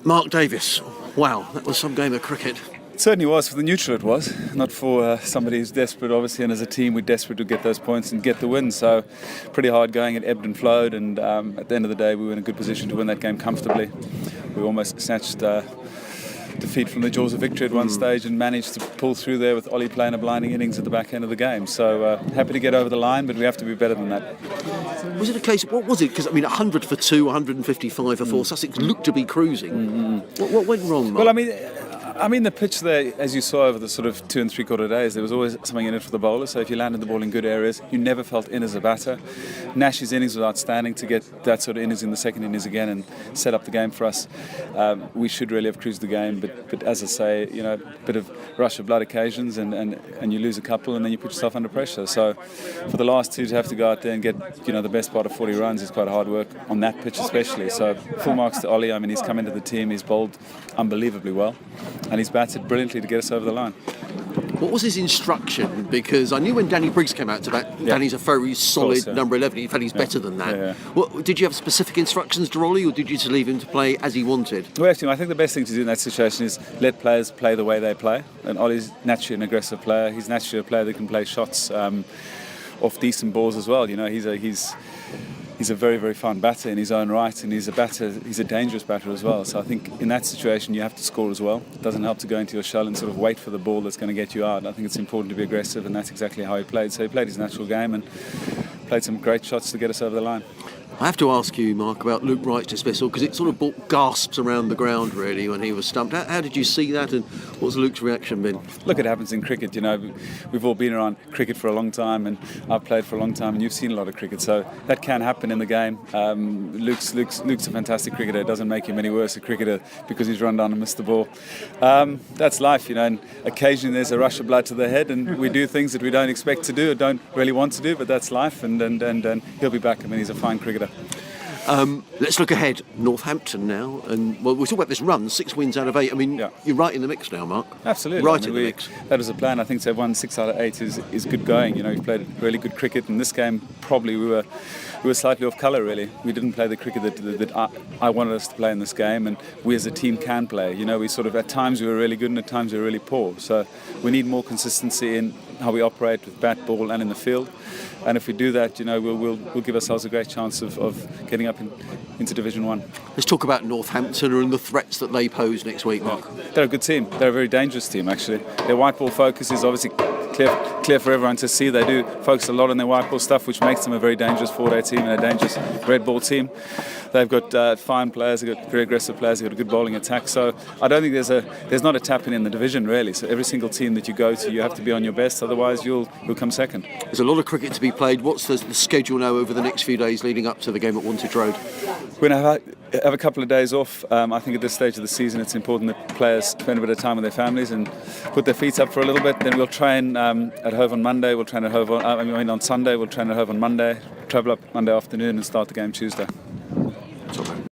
Mark Davis, wow, that was some game of cricket. It certainly was. For the neutral it was, not for somebody who's desperate obviously, and as a team we're desperate to get those points and get the win, so pretty hard going, it ebbed and flowed, and at the end of the day we were in a good position to win that game comfortably. We almost snatched defeat from the jaws of victory at one stage and managed to pull through there with Ollie playing a blinding innings at the back end of the game, so happy to get over the line, but we have to be better than that. Was it a case, what was it, because 100 for 2, 155 for 4, Sussex looked to be cruising. What went wrong, Mark? Well, I mean, the pitch there, as you saw over the sort of 2 3/4 days, there was always something in it for the bowler. So if you landed the ball in good areas, you never felt in as a batter. Nash's innings was outstanding to get that sort of innings in the second innings again and set up the game for us. We should really have cruised the game, but as I say, a bit of rush of blood occasions, and you lose a couple, and then you put yourself under pressure. So for the last two to have to go out there and get the best part of 40 runs is quite hard work on that pitch especially. So full marks to Ollie. I mean, he's come into the team, he's bowled unbelievably well, and he's batted brilliantly to get us over the line. What was his instruction? Because I knew when Danny Briggs came out to bat, Danny's a very solid number 11. In fact, he's better than that. Yeah. What, did you have specific instructions to Ollie, or did you just leave him to play as he wanted? Well, actually, I think the best thing to do in that situation is let players play the way they play. And Ollie's naturally an aggressive player. He's naturally a player that can play shots off decent balls as well. He's a very, very fine batter in his own right, and he's a dangerous batter as well. So I think in that situation you have to score as well. It doesn't help to go into your shell and sort of wait for the ball that's going to get you out. I think it's important to be aggressive, and that's exactly how he played. So he played his natural game and played some great shots to get us over the line. I have to ask you, Mark, about Luke Wright's dismissal, because it sort of brought gasps around the ground, really, when he was stumped. How did you see that, and what's Luke's reaction been? Look, it happens in cricket. We've all been around cricket for a long time, and I've played for a long time, and you've seen a lot of cricket, so that can happen in the game. Luke's a fantastic cricketer. It doesn't make him any worse a cricketer because he's run down and missed the ball. That's life, and occasionally there's a rush of blood to the head, and we do things that we don't expect to do or don't really want to do, but that's life, and he'll be back. I mean, he's a fine cricketer. Let's look ahead. Northampton now, and we'll talk about this run, 6 wins out of 8. I mean, You're right in the mix now, Mark. Absolutely. Right in the mix. That was the plan. I think to have won 6 out of 8 is good going. We've played really good cricket. In this game, probably we were slightly off colour, really. We didn't play the cricket that I wanted us to play in this game, and we as a team can play. We sort of, at times we were really good and at times we were really poor. So we need more consistency in how we operate with bat, ball and in the field. And if we do that, we'll give ourselves a great chance of getting up into Division 1. Let's talk about Northampton and the threats that they pose next week, Mark. They're a good team. They're a very dangerous team, actually. Their white ball focus is obviously clear for everyone to see. They do focus a lot on their white ball stuff, which makes them a very dangerous 4-day team and a dangerous red ball team. They've got fine players, they've got very aggressive players, they've got a good bowling attack. So I don't think there's not a tap in the division, really. So every single team that you go to, you have to be on your best, otherwise you'll come second. There's a lot of cricket to be played. What's the schedule now over the next few days leading up to the game at Wantage Road? We're going to have a couple of days off. I think at this stage of the season it's important that players spend a bit of time with their families and put their feet up for a little bit. Then we'll train at Hove on Monday, we'll train at Hove on Sunday, we'll train at Hove on Monday, travel up Monday afternoon and start the game Tuesday.